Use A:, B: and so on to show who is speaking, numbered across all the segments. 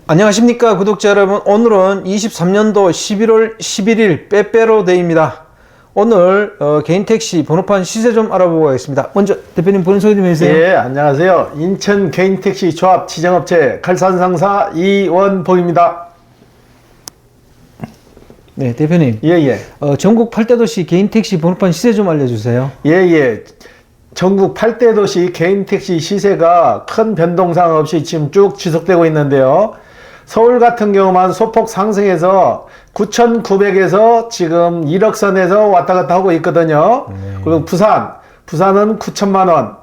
A: 안녕하십니까 구독자 여러분. 오늘은 23년도 11월 11일 빼빼로데이입니다. 오늘 개인택시 번호판 시세 좀 알아보고 가겠습니다. 먼저 대표님 본인 소개 좀 해주세요.
B: 예, 안녕하세요. 인천 개인택시 조합 지정업체 칼산상사 이원복입니다.
A: 네, 대표님.
B: 예.
A: 전국 8대 도시 개인택시 번호판 시세 좀 알려주세요.
B: 예. 전국 8대 도시 개인택시 시세가 큰 변동사항 없이 지금 쭉 지속되고 있는데요. 서울 같은 경우만 소폭 상승해서 9,900에서 지금 1억 선에서 왔다 갔다 하고 있거든요. 그리고 부산은 9천만 원,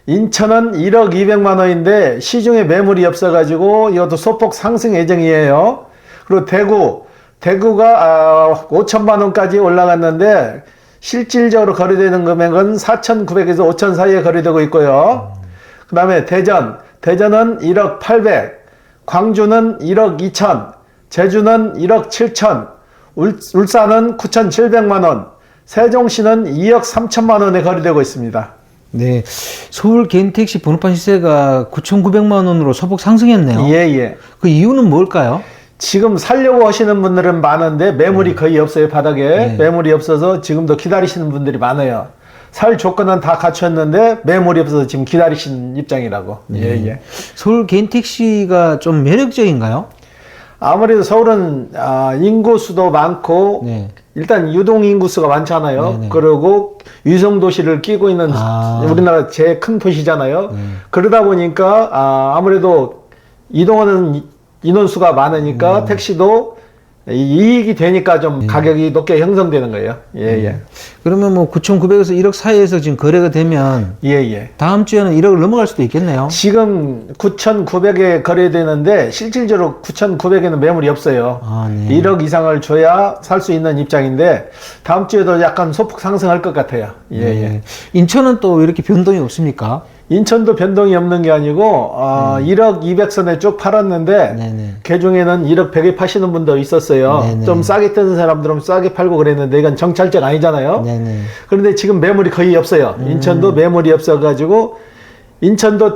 B: 인천은 1억 200만 원인데 시중에 매물이 없어가지고 이것도 소폭 상승 예정이에요. 그리고 대구가 5천만 원까지 올라갔는데 실질적으로 거래되는 금액은 4,900에서 5천 사이에 거래되고 있고요. 그 다음에 대전은 1억 800, 광주는 1억 2천, 제주는 1억 7천, 울산은 9,700만 원, 세종시는 2억 3천만 원에 거래되고 있습니다.
A: 네, 서울 개인택시 번호판 시세가 9,900만 원으로 소폭 상승했네요.
B: 예.
A: 그 이유는 뭘까요?
B: 지금 살려고 하시는 분들은 많은데 매물이 거의 없어요. 바닥에 매물이 없어서 지금도 기다리시는 분들이 많아요. 살 조건은 다 갖췄는데 매물이 없어서 지금 기다리시는 입장이라고. 예.
A: 서울 개인택시가 좀 매력적인가요?
B: 아무래도 서울은 인구수도 많고 일단 유동 인구수가 많잖아요. 그리고 위성 도시를 끼고 있는 우리나라 제일 큰 도시잖아요. 그러다 보니까 아무래도 이동하는 인원수가 많으니까 택시도 이익이 되니까 좀 가격이 높게 형성되는 거예요. 예.
A: 그러면 뭐 9,900에서 1억 사이에서 지금 거래가 되면 다음 주에는 1억을 넘어갈 수도 있겠네요.
B: 지금 9,900에 거래되는데 실질적으로 9,900에는 매물이 없어요. 1억 이상을 줘야 살 수 있는 입장인데 다음 주에도 약간 소폭 상승할 것 같아요. 예.
A: 인천은 또 왜 이렇게 변동이 없습니까?
B: 인천도 변동이 없는 게 아니고 1억 200선에 쭉 팔았는데 그중에는 1억 100에 파시는 분도 있었어요. 좀 싸게 뜨는 사람들은 싸게 팔고 그랬는데 이건 정찰제가 아니잖아요. 그런데 지금 매물이 거의 없어요. 인천도 매물이 없어가지고 인천도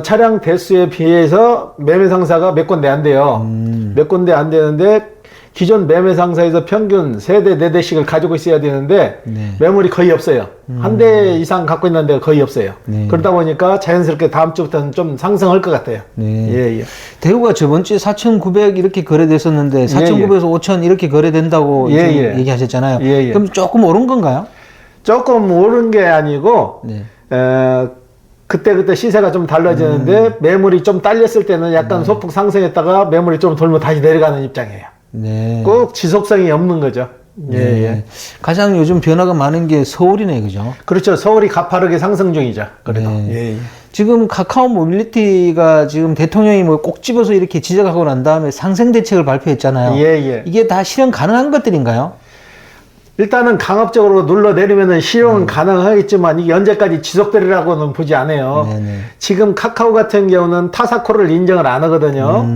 B: 차량 대수에 비해서 매매 상사가 몇 군데 안 돼요. 몇 군데 안 되는데 기존 매매 상사에서 평균 3대, 4대씩을 가지고 있어야 되는데 매물이 거의 없어요. 한 대 이상 갖고 있는 데가 거의 없어요. 그러다 보니까 자연스럽게 다음 주부터는 좀 상승할 것 같아요. 예.
A: 대구가 저번 주에 4,900 이렇게 거래됐었는데 4,900에서 5,000 이렇게 거래된다고 얘기하셨잖아요. 그럼 조금 오른 건가요?
B: 조금 오른 게 아니고 그때 시세가 좀 달라지는데 매물이 좀 딸렸을 때는 약간 소폭 상승했다가 매물이 좀 돌면 다시 내려가는 입장이에요. 꼭 지속성이 없는 거죠. 예.
A: 가장 요즘 변화가 많은 게 서울이네, 그죠?
B: 그렇죠. 서울이 가파르게 상승 중이죠. 그래도.
A: 지금 카카오 모빌리티가 지금 대통령이 뭐 꼭 집어서 이렇게 지적하고 난 다음에 상생 대책을 발표했잖아요. 이게 다 실현 가능한 것들인가요?
B: 일단은 강압적으로 눌러내리면은 실용은 가능하겠지만 이게 언제까지 지속되리라고는 보지 않아요. 지금 카카오 같은 경우는 타사콜을 인정을 안 하거든요.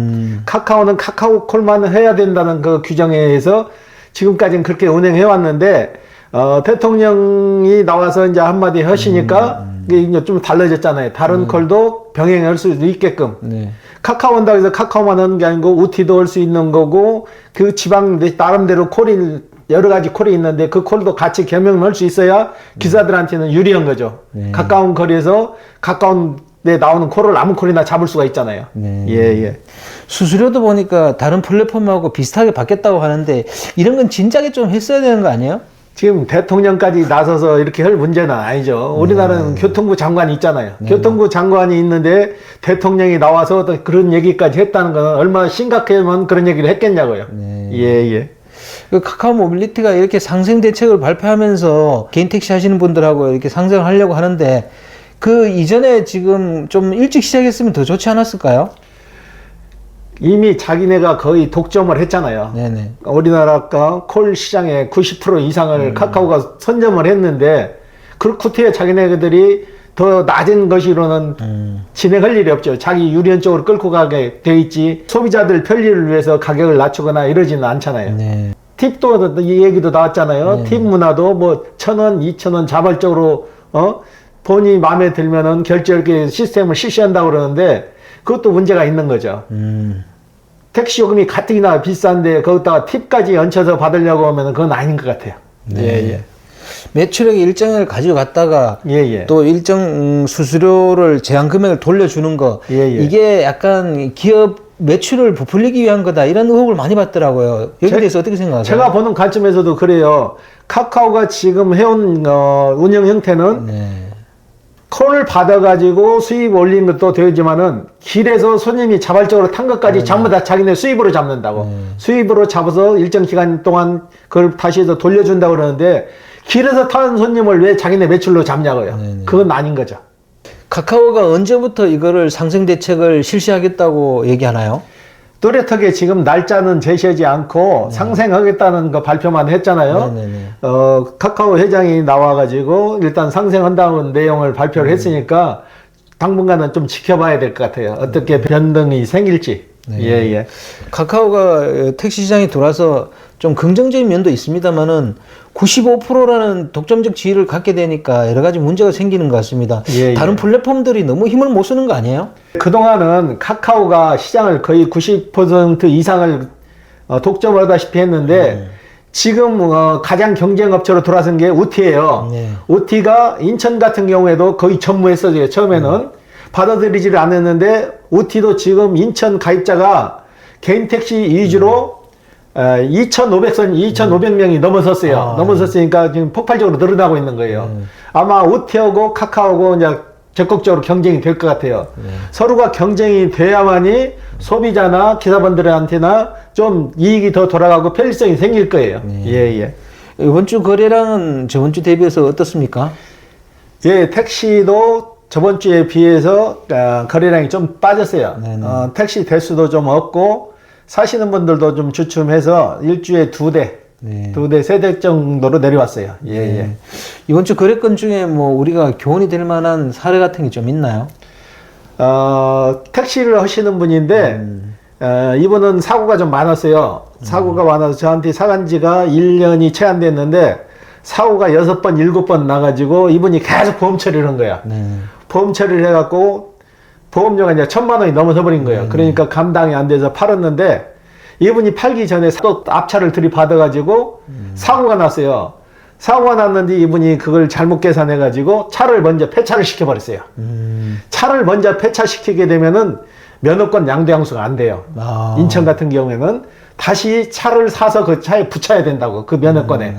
B: 카카오는 카카오콜만 해야 된다는 그 규정에 의해서 지금까지는 그렇게 운행해 왔는데 대통령이 나와서 이제 한마디 하시니까 이게 이제 좀 달라졌잖아요. 다른 콜도 병행할 수도 있게끔. 카카오 한다고 해서 카카오만 하는 게 아니고 우티도 할 수 있는 거고 그 지방 나름대로 콜이 여러 가지 콜이 있는데 그 콜도 같이 겸용을 할 수 있어야 기사들한테는 유리한 거죠. 가까운 거리에서 가까운 데 나오는 콜을 아무 콜이나 잡을 수가 있잖아요. 예.
A: 수수료도 보니까 다른 플랫폼하고 비슷하게 받겠다고 하는데 이런 건 진작에 좀 했어야 되는 거 아니에요?
B: 지금 대통령까지 나서서 이렇게 할 문제는 아니죠. 우리나라는 교통부 장관이 있잖아요. 교통부 장관이 있는데 대통령이 나와서 그런 얘기까지 했다는 건 얼마나 심각하면 그런 얘기를 했겠냐고요. 예.
A: 그 카카오 모빌리티가 이렇게 상생 대책을 발표하면서 개인 택시 하시는 분들하고 이렇게 상생을 하려고 하는데 그 이전에 지금 좀 일찍 시작했으면 더 좋지 않았을까요?
B: 이미 자기네가 거의 독점을 했잖아요. 우리나라가 콜 시장의 90% 이상을 카카오가 선점을 했는데 그렇게 자기네들이 더 낮은 것으로는 진행할 일이 없죠. 자기 유리한 쪽으로 끌고 가게 돼 있지 소비자들 편리를 위해서 가격을 낮추거나 이러지는 않잖아요. 팁도 이 얘기도 나왔잖아요. 팁 문화도 뭐 1,000원, 2,000원 자발적으로 본인이 마음에 들면은 결제 시스템을 실시한다고 그러는데 그것도 문제가 있는 거죠. 택시 요금이 가뜩이나 비싼데 거기다가 팁까지 얹혀서 받으려고 하면 그건 아닌 것 같아요.
A: 네.
B: 예.
A: 매출액의 일정을 가지고 갔다가
B: 예.
A: 또 일정 수수료를 제한 금액을 돌려주는 거
B: 예.
A: 이게 약간 기업 매출을 부풀리기 위한 거다 이런 의혹을 많이 받더라고요. 여기에 대해서 어떻게 생각하세요?
B: 제가 보는 관점에서도 그래요. 카카오가 지금 해온 운영 형태는
A: 네.
B: 콜을 받아가지고 수입 올린 것도 되지만은 길에서 손님이 자발적으로 탄 것까지 전부 다 자기네 수입으로 잡는다고. 수입으로 잡아서 일정 기간 동안 그걸 다시 해서 돌려준다고 그러는데 길에서 타는 손님을 왜 자기네 매출로 잡냐고요. 그건 아닌 거죠.
A: 카카오가 언제부터 이거를 상생 대책을 실시하겠다고 얘기하나요?
B: 뚜렷하게 지금 날짜는 제시하지 않고 상생하겠다는 거 발표만 했잖아요. 카카오 회장이 나와가지고 일단 상생한다는 내용을 발표를 했으니까 당분간은 좀 지켜봐야 될 것 같아요. 어떻게 변동이 생길지. 예.
A: 카카오가 택시 시장에 들어와서 좀 긍정적인 면도 있습니다만은 95%라는 독점적 지위를 갖게 되니까 여러 가지 문제가 생기는 것 같습니다. 다른 플랫폼들이 너무 힘을 못 쓰는 거 아니에요?
B: 그동안은 카카오가 시장을 거의 90% 이상을 독점을 하다시피 했는데 지금 가장 경쟁업체로 돌아선 게 우티예요. 우티가 인천 같은 경우에도 거의 전무했어요. 처음에는 받아들이지를 않았는데 우티도 지금 인천 가입자가 개인 택시 위주로 2,500명이 넘어섰어요. 넘어섰으니까 지금 폭발적으로 늘어나고 있는 거예요. 아마 우티하고 카카오하고 이제 적극적으로 경쟁이 될 것 같아요. 서로가 경쟁이 돼야만이 소비자나 기사분들한테나 좀 이익이 더 돌아가고 편리성이 생길 거예요. 예.
A: 이번 주 거래량은 저번 주 대비해서 어떻습니까?
B: 예, 택시도 저번 주에 비해서 거래량이 좀 빠졌어요. 택시 대수도 좀 없고 사시는 분들도 좀 주춤해서 일주에 두 대, 세 대 정도로 내려왔어요. 예.
A: 이번 주 거래건 중에 뭐 우리가 교훈이 될 만한 사례 같은 게 좀 있나요?
B: 택시를 하시는 분인데 이분은 사고가 좀 많았어요. 사고가 많아서 저한테 사간 지가 1년이 채 안 됐는데 사고가 6번, 7번 나가지고 이분이 계속 보험 처리를 한 거야. 보험 처리를 해갖고 보험료가 이제 1,000만 원이 넘어서 버린 거예요. 그러니까 감당이 안 돼서 팔았는데 이분이 팔기 전에 또 앞차를 들이받아가지고 사고가 났어요. 사고가 났는데 이분이 그걸 잘못 계산해가지고 차를 먼저 폐차를 시켜버렸어요. 차를 먼저 폐차시키게 되면은 면허권 양도양수가 안 돼요. 인천 같은 경우에는 다시 차를 사서 그 차에 붙여야 된다고, 그 면허권에.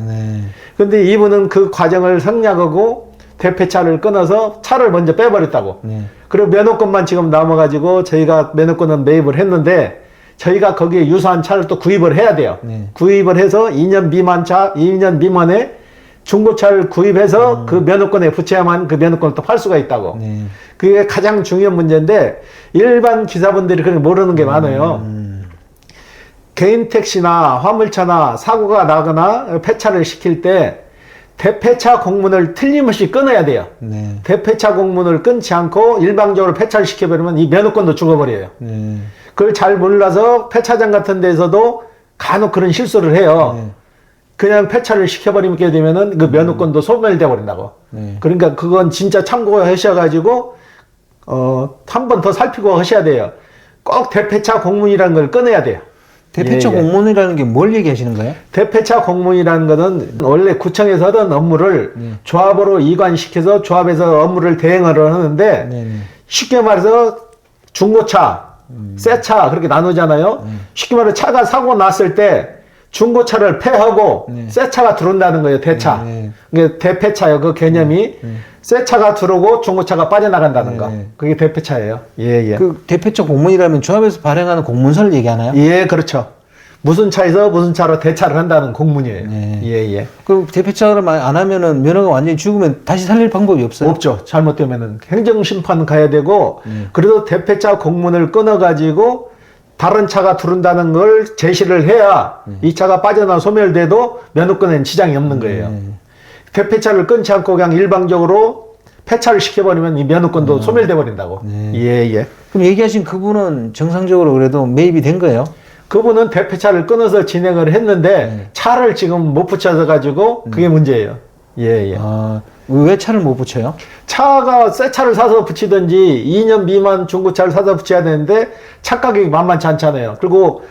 B: 근데 이분은 그 과정을 생략하고 대폐차를 끊어서 차를 먼저 빼버렸다고. 그리고 면허권만 지금 남아가지고 저희가 면허권은 매입을 했는데 저희가 거기에 유사한 차를 또 구입을 해야 돼요. 구입을 해서 2년 미만에 중고차를 구입해서 그 면허권에 붙여야만 그 면허권을 또 팔 수가 있다고. 그게 가장 중요한 문제인데 일반 기사분들이 그렇게 모르는 게 많아요. 개인 택시나 화물차나 사고가 나거나 폐차를 시킬 때 대폐차 공문을 틀림없이 끊어야 돼요. 대폐차 공문을 끊지 않고 일방적으로 폐차를 시켜버리면 이 면허권도 죽어버려요. 그걸 잘 몰라서 폐차장 같은 데서도 간혹 그런 실수를 해요. 그냥 폐차를 시켜버리게 되면은 그 면허권도 소멸돼 버린다고. 그러니까 그건 진짜 참고하셔가지고 한 번 더 살피고 하셔야 돼요. 꼭 대폐차 공문이라는 걸 끊어야 돼요.
A: 대폐차 공문이라는 게 뭘 얘기하시는 거예요?
B: 대폐차 공문이라는 것은 원래 구청에서 하던 업무를 조합으로 이관시켜서 조합에서 업무를 대행을 하는데 쉽게 말해서 중고차, 새 차 그렇게 나누잖아요. 쉽게 말해서 차가 사고 났을 때 중고차를 폐하고 새 차가 들어온다는 거예요. 대차. 그게 대폐차예요. 그 개념이. 새 차가 들어오고 중고차가 빠져나간다는 거. 그게 대폐차예요. 예.
A: 그 대폐차 공문이라면 조합에서 발행하는 공문서를 얘기하나요?
B: 예, 그렇죠. 무슨 차에서 무슨 차로 대차를 한다는 공문이에요. 예.
A: 그 대폐차를 안 하면은 면허가 완전히 죽으면 다시 살릴 방법이 없어요?
B: 없죠. 잘못되면은 행정심판 가야 되고, 그래도 대폐차 공문을 끊어가지고 다른 차가 들어온다는 걸 제시를 해야 이 차가 빠져나 소멸돼도 면허권에는 지장이 없는 거예요. 대폐차를 끊지 않고 그냥 일방적으로 폐차를 시켜버리면 이 면허권도 소멸돼 버린다고. 예.
A: 그럼 얘기하신 그분은 정상적으로 그래도 매입이 된 거예요?
B: 그분은 대폐차를 끊어서 진행을 했는데 차를 지금 못 붙여서 가지고 그게 문제예요. 예, 예.
A: 아, 왜 차를 못 붙여요?
B: 차가 새 차를 사서 붙이든지 2년 미만 중고차를 사서 붙여야 되는데 차 가격이 만만치 않잖아요. 그리고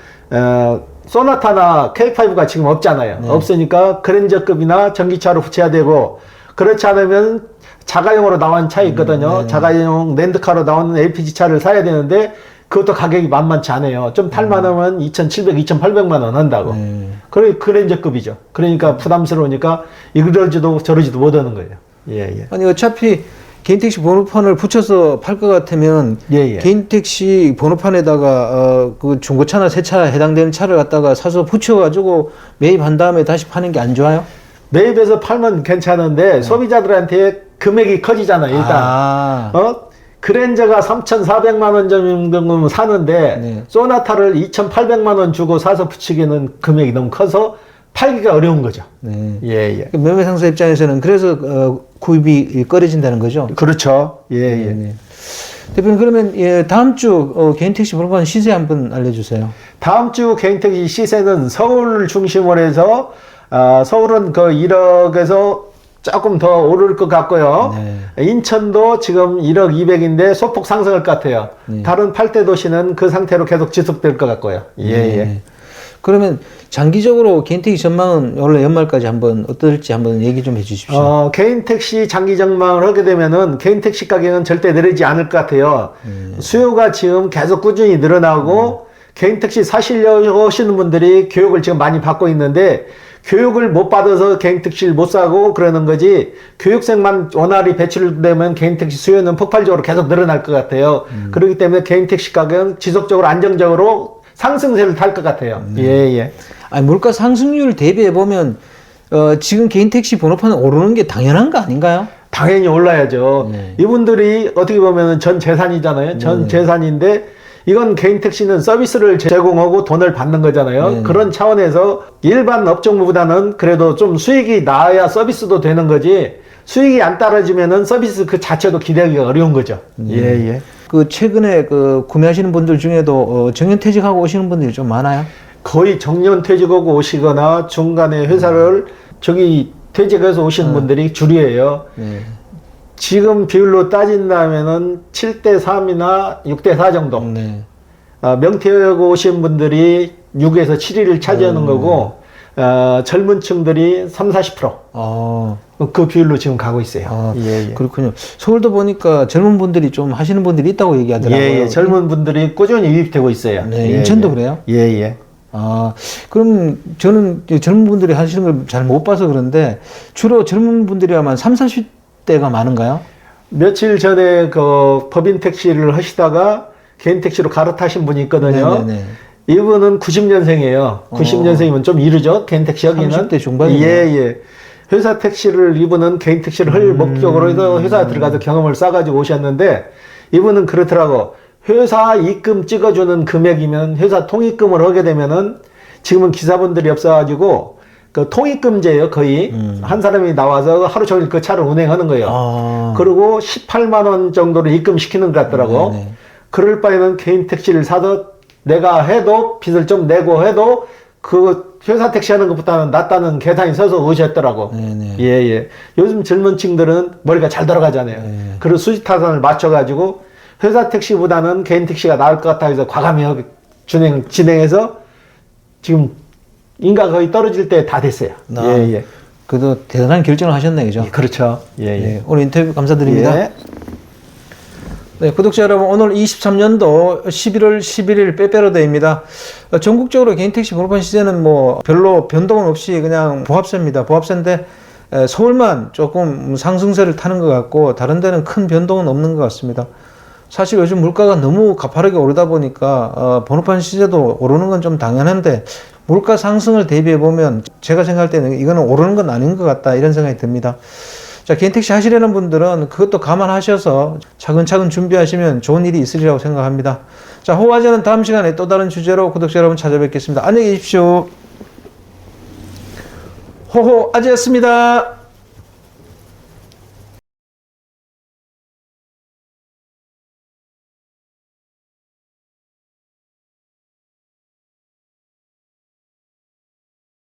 B: 소나타나 K5가 지금 없잖아요.
A: 네.
B: 없으니까 그랜저급이나 전기차로 붙여야 되고, 그렇지 않으면 자가용으로 나온 차 있거든요.
A: 네.
B: 자가용 랜드카로 나오는 LPG 차를 사야 되는데 그것도 가격이 만만치 않아요. 좀 탈만하면 2,700, 2,800만 원 한다고.
A: 네.
B: 그래 그랜저급이죠. 그러니까 부담스러우니까 이러지도 저러지도 못하는 거예요. 예, 예.
A: 아니 어차피 개인택시 번호판을 붙여서 팔 것 같으면
B: 예, 예.
A: 개인택시 번호판에다가 그 중고차나 새 차 해당되는 차를 갖다가 사서 붙여가지고 매입한 다음에 다시 파는 게 안 좋아요?
B: 매입해서 팔면 괜찮은데 소비자들한테 금액이 커지잖아요. 일단 그랜저가 3,400만 원 정도 사는데
A: 네.
B: 소나타를 2,800만 원 주고 사서 붙이기는 금액이 너무 커서 팔기가 어려운 거죠.
A: 네.
B: 예, 예.
A: 매매 상사 입장에서는 그래서 구입이 꺼려진다는 거죠.
B: 그렇죠. 예, 예.
A: 네, 네. 대표님 그러면 예, 다음 주 개인택시 번호판 시세 한번 알려주세요.
B: 다음 주 개인택시 시세는 서울 중심으로 해서 서울은 그 1억에서 조금 더 오를 것 같고요.
A: 네.
B: 인천도 지금 1억 200인데 소폭 상승할 것 같아요.
A: 네.
B: 다른 8대 도시는 그 상태로 계속 지속될 것 같고요. 예,
A: 네.
B: 예.
A: 그러면 장기적으로 개인택시 전망은 올해 연말까지 한번 어떨지 한번 얘기 좀 해주십시오.
B: 개인택시 장기 전망을 하게 되면은 개인택시 가격은 절대 내리지 않을 것 같아요. 수요가 지금 계속 꾸준히 늘어나고 개인택시 사시려고 하시는 분들이 교육을 지금 많이 받고 있는데 교육을 못 받아서 개인택시를 못 사고 그러는 거지, 교육생만 원활히 배출되면 개인택시 수요는 폭발적으로 계속 늘어날 것 같아요. 그렇기 때문에 개인택시 가격은 지속적으로 안정적으로 상승세를 탈 것 같아요. 예, 예.
A: 아니, 물가 상승률 대비해 보면 지금 개인택시 번호판은 오르는 게 당연한 거 아닌가요?
B: 당연히 올라야죠.
A: 네.
B: 이분들이 어떻게 보면 전 재산이잖아요. 전 재산인데 이건 개인택시는 서비스를 제공하고 돈을 받는 거잖아요.
A: 네.
B: 그런 차원에서 일반 업종보다는 그래도 좀 수익이 나야 서비스도 되는 거지, 수익이 안 떨어지면은 서비스 그 자체도 기대하기가 어려운 거죠. 예, 예.
A: 그 최근에 그 구매하시는 분들 중에도 정년퇴직하고 오시는 분들이 좀 많아요?
B: 거의 정년퇴직하고 오시거나 중간에 회사를 저기 퇴직해서 오시는 분들이 줄이에요.
A: 네.
B: 지금 비율로 따진다면은 7대3이나 6대4 정도.
A: 네.
B: 명퇴하고 오신 분들이 6에서 7위를 차지하는 거고, 젊은 층들이 30-40%. 그 비율로 지금 가고 있어요. 예, 예.
A: 그렇군요. 서울도 보니까 젊은 분들이 좀 하시는 분들이 있다고 얘기하더라고요.
B: 예, 예. 젊은 분들이 꾸준히 유입되고 있어요.
A: 네,
B: 예,
A: 인천도
B: 예.
A: 그래요?
B: 예, 예.
A: 그럼 저는 젊은 분들이 하시는 걸 잘 못 봐서 그런데 주로 젊은 분들이 아마 30-40대가 많은가요?
B: 며칠 전에 그 법인 택시를 하시다가 개인 택시로 갈아타신 분이 있거든요.
A: 네네네.
B: 이분은 90년생이에요. 90년생이면 좀 이르죠. 개인 택시 하기는.
A: 30대 중반이네요.
B: 예, 예. 회사 택시를 이분은 개인 택시를 할 목적으로 해서 회사 들어가서 경험을 쌓아가지고 오셨는데, 이분은 그렇더라고. 회사 입금 찍어주는 금액이면 회사 통입금을 하게 되면은, 지금은 기사분들이 없어가지고 그 통입금제예요. 거의 한 사람이 나와서 하루 종일 그 차를 운행하는 거예요. 그리고 18만 원 정도를 입금시키는 것 같더라고.
A: 네네. 그럴
B: 바에는 개인 택시를 사서 내가 해도 빚을 좀 내고 해도 그 회사 택시 하는 것보다는 낫다는 계산이 서서 오셨더라고.
A: 네네.
B: 예, 예. 요즘 젊은 층들은 머리가 잘 돌아가잖아요.
A: 네.
B: 그런 수지타산을 맞춰가지고 회사 택시보다는 개인 택시가 나을 것 같아 해서 과감히 진행해서 지금 인가 거의 떨어질 때 다 됐어요. 예, 예.
A: 그래도 대단한 결정을 하셨네, 그죠?
B: 예, 그렇죠. 예, 예.
A: 예, 오늘 인터뷰 감사드립니다.
B: 예.
A: 네, 구독자 여러분, 오늘 23년도 11월 11일 빼빼로데이입니다. 전국적으로 개인택시 번호판 시세는 뭐 별로 변동은 없이 그냥 보합세입니다. 보합세인데 서울만 조금 상승세를 타는 것 같고 다른 데는 큰 변동은 없는 것 같습니다. 사실 요즘 물가가 너무 가파르게 오르다 보니까 번호판 시세도 오르는 건 좀 당연한데 물가 상승을 대비해 보면 제가 생각할 때는 이거는 오르는 건 아닌 것 같다, 이런 생각이 듭니다. 자, 개인택시 하시려는 분들은 그것도 감안하셔서 차근차근 준비하시면 좋은 일이 있으리라고 생각합니다. 자, 호화제는 다음 시간에 또 다른 주제로 구독자 여러분 찾아뵙겠습니다. 안녕히 계십시오. 호호아제였습니다.